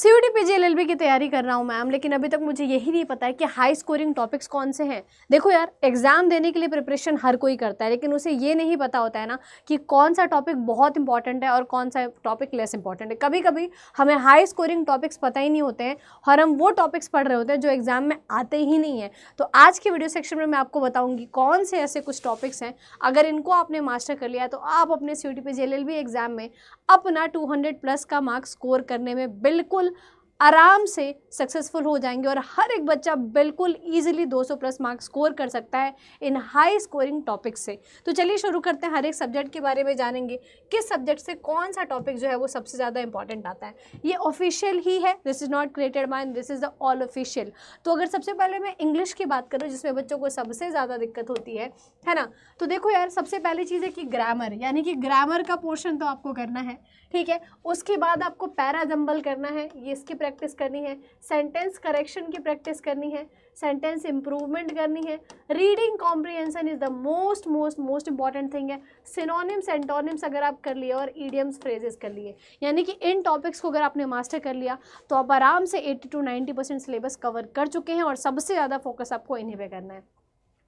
CUT PG LLB की तैयारी कर रहा हूँ मैम, लेकिन अभी तक मुझे यही नहीं पता है कि हाई स्कोरिंग टॉपिक्स कौन से हैं। देखो यार, एग्जाम देने के लिए प्रिपरेशन हर कोई करता है, लेकिन उसे ये नहीं पता होता है ना कि कौन सा टॉपिक बहुत इंपॉर्टेंट है और कौन सा टॉपिक लेस इंपॉर्टेंट है। कभी कभी हमें हाई स्कोरिंग टॉपिक्स पता ही नहीं होते हैं और हम वो टॉपिक्स पढ़ रहे होते हैं जो एग्जाम में आते ही नहीं है। तो आज के वीडियो सेक्शन में मैं आपको बताऊंगी कौन से ऐसे कुछ टॉपिक्स हैं, अगर इनको आपने मास्टर कर लिया है तो आप अपने सीयूटी पीजी एलएलबी एग्जाम में अपना 200+ का मार्क्स स्कोर करने में बिल्कुल आराम से सक्सेसफुल हो जाएंगे और हर एक बच्चा बिल्कुल ईजिली 200+ मार्क्स स्कोर कर सकता है इन हाई स्कोरिंग टॉपिक से। तो चलिए शुरू करते हैं, हर एक सब्जेक्ट के बारे में जानेंगे किस सब्जेक्ट से कौन सा टॉपिक जो है वो सबसे ज़्यादा इंपॉर्टेंट आता है। ये ऑफिशियल ही है, this is not created by, this is the all official. तो अगर सबसे पहले मैं इंग्लिश की बात करूँ जिसमें बच्चों को सबसे ज़्यादा दिक्कत होती है ना, तो देखो यार, सबसे पहली चीज़ है कि ग्रामर, यानी कि ग्रामर का पोर्शन तो आपको करना है, ठीक है। उसके बाद आपको पैरा जंबल करना है, ये इसकी प्रैक्टिस करनी है, सेंटेंस करेक्शन की प्रैक्टिस करनी है, सेंटेंस इंप्रूवमेंट करनी है, reading comprehension is the most most most important thing है। सिनोनिम्स एंटोनिम्स अगर आप कर लिए और ईडियम्स फ्रेजेस कर लिए, यानी कि इन टॉपिक्स को अगर आपने मास्टर कर लिया तो आप आराम से 80 to 90% सिलेबस कवर कर चुके हैं और सबसे ज़्यादा फोकस आपको इन्हीं पे करना है।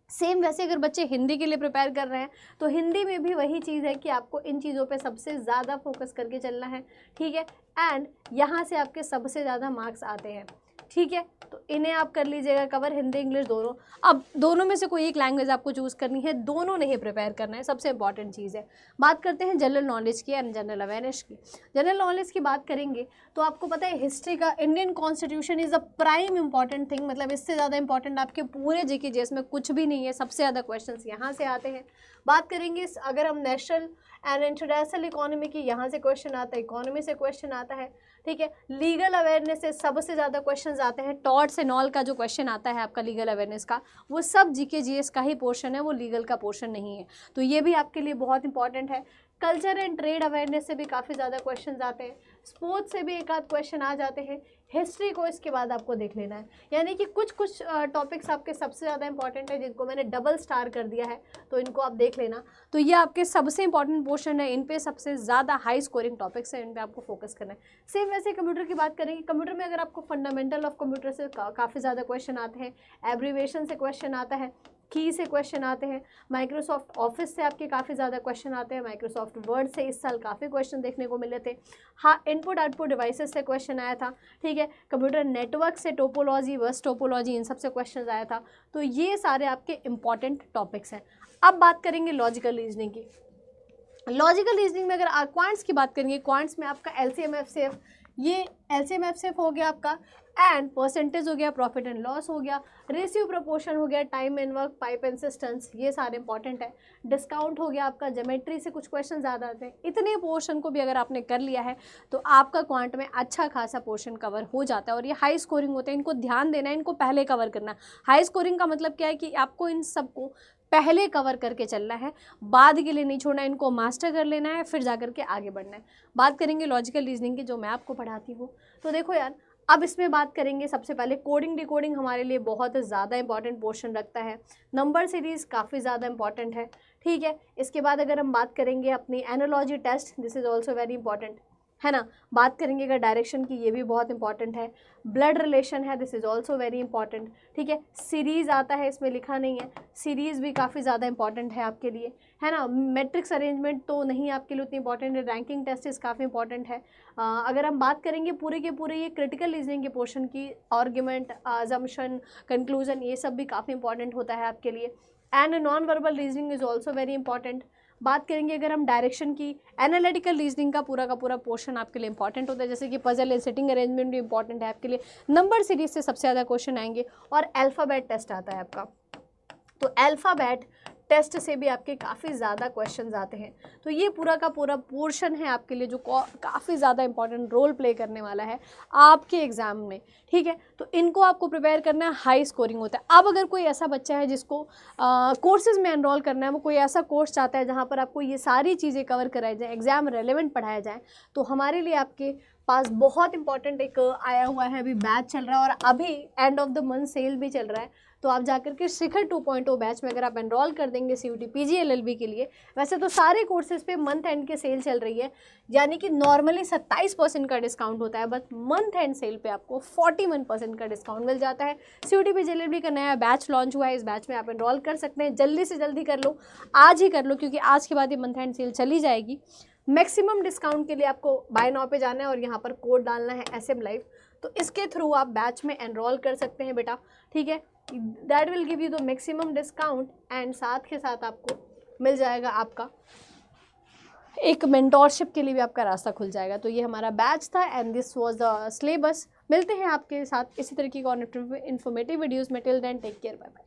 सेम वैसे अगर बच्चे हिंदी के लिए प्रिपेयर कर रहे हैं तो हिंदी में भी वही चीज़ है कि आपको इन चीज़ों पे सबसे ज़्यादा फोकस करके चलना है, ठीक है। एंड यहाँ से आपके सबसे ज़्यादा मार्क्स आते हैं, ठीक है। तो इन्हें आप कर लीजिएगा कवर, हिंदी इंग्लिश दोनों। अब दोनों में से कोई एक लैंग्वेज आपको चूज़ करनी है, दोनों नहीं प्रिपेयर करना है, सबसे इंपॉर्टेंट चीज़ है। बात करते हैं जनरल नॉलेज की एंड जनरल अवेयरनेस की। जनरल नॉलेज की बात करेंगे तो आपको पता है हिस्ट्री का, Indian constitution is a prime important thing, मतलब इससे ज़्यादा इंपॉर्टेंट आपके पूरे जीके जीएस में कुछ भी नहीं है, सबसे ज़्यादा क्वेश्चन यहाँ से आते हैं। बात करेंगे अगर हम नेशनल एंड इंटरनेशनल इकोनॉमी की, यहाँ से क्वेश्चन आता है, इकोनॉमी से क्वेश्चन आता है, ठीक है। लीगल अवेयरनेस से सबसे ज़्यादा क्वेश्चंस आते हैं, टॉर्ट्स एंड ऑल का जो क्वेश्चन आता है आपका लीगल अवेयरनेस का, वो सब जीके जीएस का ही पोर्शन है, वो लीगल का पोर्शन नहीं है। तो ये भी आपके लिए बहुत इंपॉर्टेंट है। कल्चर एंड ट्रेड अवेयरनेस से भी काफ़ी ज़्यादा क्वेश्चन आते हैं, स्पोर्ट्स से भी एक आध क्वेश्चन आ जाते हैं, हिस्ट्री को इसके बाद आपको देख लेना है। यानी कि कुछ कुछ टॉपिक्स आपके सबसे ज़्यादा इंपॉर्टेंट है जिनको मैंने डबल स्टार कर दिया है, तो इनको आप देख लेना। तो ये आपके सबसे इंपॉर्टेंट पोर्शन है, इन पे सबसे ज़्यादा हाई स्कोरिंग टॉपिक्स है, इन पे आपको फोकस करना है। सेम वैसे कंप्यूटर की बात करेंगे, कंप्यूटर में अगर आपको फंडामेंटल ऑफ कंप्यूटर से काफ़ी ज़्यादा क्वेश्चन आते हैं, एब्रीवेशन से क्वेश्चन आता है, की से क्वेश्चन आते हैं, माइक्रोसॉफ्ट ऑफिस से आपके काफ़ी ज़्यादा क्वेश्चन आते हैं, माइक्रोसॉफ्ट वर्ड से इस साल काफ़ी क्वेश्चन देखने को मिले थे। हाँ, इनपुट आउटपुट डिवाइसेस से क्वेश्चन आया था, ठीक है। कंप्यूटर नेटवर्क से टोपोलॉजी, बस टोपोलॉजी, इन सब से क्वेश्चन आया था। तो ये सारे आपके इंपॉर्टेंट टॉपिक्स हैं। अब बात करेंगे लॉजिकल रीजनिंग की। लॉजिकल रीजनिंग में अगर क्वांट्स की बात करेंगे, क्वांट्स में आपका एलसीएम एफसीएफ, ये एलसीएम एफसीएफ हो गया आपका, एंड परसेंटेज हो गया, प्रॉफिट एंड लॉस हो गया, रेशियो प्रोपोर्शन हो गया, time and work, pipe and cisterns, ये सारे इंपॉर्टेंट है। डिस्काउंट हो गया आपका, ज्योमेट्री से कुछ क्वेश्चन ज़्यादा आते हैं। इतने पोर्शन को भी अगर आपने कर लिया है तो आपका क्वांट में अच्छा खासा पोर्शन कवर हो जाता है और ये हाई स्कोरिंग होते हैं, इनको ध्यान देना है, इनको पहले कवर करना है। हाई स्कोरिंग का मतलब क्या है कि आपको इन सबको पहले कवर करके चलना है, बाद के लिए नहीं छोड़ना है, इनको मास्टर कर लेना है, फिर जाकर के आगे बढ़ना है। बात करेंगे लॉजिकल रीजनिंग की जो मैं आपको पढ़ाती हूँ। तो देखो यार, अब इसमें बात करेंगे सबसे पहले कोडिंग डिकोडिंग हमारे लिए बहुत ज़्यादा इंपॉर्टेंट पोर्शन रखता है, नंबर सीरीज़ काफ़ी ज़्यादा इंपॉर्टेंट है, ठीक है। इसके बाद अगर हम बात करेंगे अपनी analogy test, this is also very important, है ना। बात करेंगे अगर डायरेक्शन की, ये भी बहुत इंपॉर्टेंट है। ब्लड रिलेशन है, this is also very important, ठीक है। सीरीज़ आता है, इसमें लिखा नहीं है, सीरीज़ भी काफ़ी ज़्यादा इंपॉर्टेंट है आपके लिए, है ना। मैट्रिक्स अरेंजमेंट तो नहीं आपके लिए उतनी इंपॉर्टेंट है, रैंकिंग टेस्ट काफ़ी इंपॉर्टेंट है। अगर हम बात करेंगे पूरे के पूरे ये क्रिटिकल रीजनिंग के पोर्शन की, आर्ग्यूमेंट, अजम्पशन, कंक्लूजन, ये सब भी काफ़ी इंपॉर्टेंट होता है आपके लिए। And non verbal reasoning is also very important. बात करेंगे अगर हम डायरेक्शन की, एनालिटिकल रीजनिंग का पूरा पोर्शन आपके लिए इंपॉर्टेंट होता है, जैसे कि पजल एंड सिटिंग अरेंजमेंट भी इंपॉर्टेंट है आपके लिए। नंबर सीरीज से सबसे ज़्यादा क्वेश्चन आएंगे और अल्फ़ाबेट टेस्ट आता है आपका, तो अल्फ़ाबेट टेस्ट से भी आपके काफ़ी ज़्यादा क्वेश्चंस आते हैं। तो ये पूरा का पूरा पोर्शन है आपके लिए जो काफ़ी ज़्यादा इंपॉर्टेंट रोल प्ले करने वाला है आपके एग्ज़ाम में, ठीक है। तो इनको आपको प्रिपेयर करना है, हाई स्कोरिंग होता है। अब अगर कोई ऐसा बच्चा है जिसको कोर्सेज़ में एनरोल करना है, वो कोई ऐसा कोर्स चाहता है जहाँ पर आपको ये सारी चीज़ें कवर कराई जाए, एग्ज़ाम रेलेवेंट पढ़ाया जाए, तो हमारे लिए आपके पास बहुत इंपॉर्टेंट एक आया हुआ है, अभी बैच चल रहा है और अभी end of the month sale भी चल रहा है। तो आप जाकर के शिखर 2.0 बैच में अगर आप एनरोल कर देंगे CUT PG LLB के लिए, वैसे तो सारे कोर्सेज पे मंथ एंड के सेल चल रही है, यानी कि नॉर्मली 27% का डिस्काउंट होता है, बट मंथ एंड सेल पे आपको 41% का डिस्काउंट मिल जाता है। CUT PG LLB का नया बैच लॉन्च हुआ है, इस बैच में आप एनरोल कर सकते हैं। जल्दी से जल्दी कर लो, आज ही कर लो, क्योंकि आज के बाद ये मंथ एंड सेल चली जाएगी। मैक्सिमम डिस्काउंट के लिए आपको बाय नाउ पे जाना है और यहाँ पर कोड डालना है SM लाइव, तो इसके थ्रू आप बैच में एनरोल कर सकते हैं बेटा, ठीक है। That will give you the maximum discount and साथ के साथ आपको मिल जाएगा आपका एक मेंटोरशिप के लिए भी आपका रास्ता खुल जाएगा। तो ये हमारा बैच था and this was the syllabus. मिलते हैं आपके साथ इसी तरीके की इन्फॉर्मेटिव वीडियोस में। Till then take care, bye bye.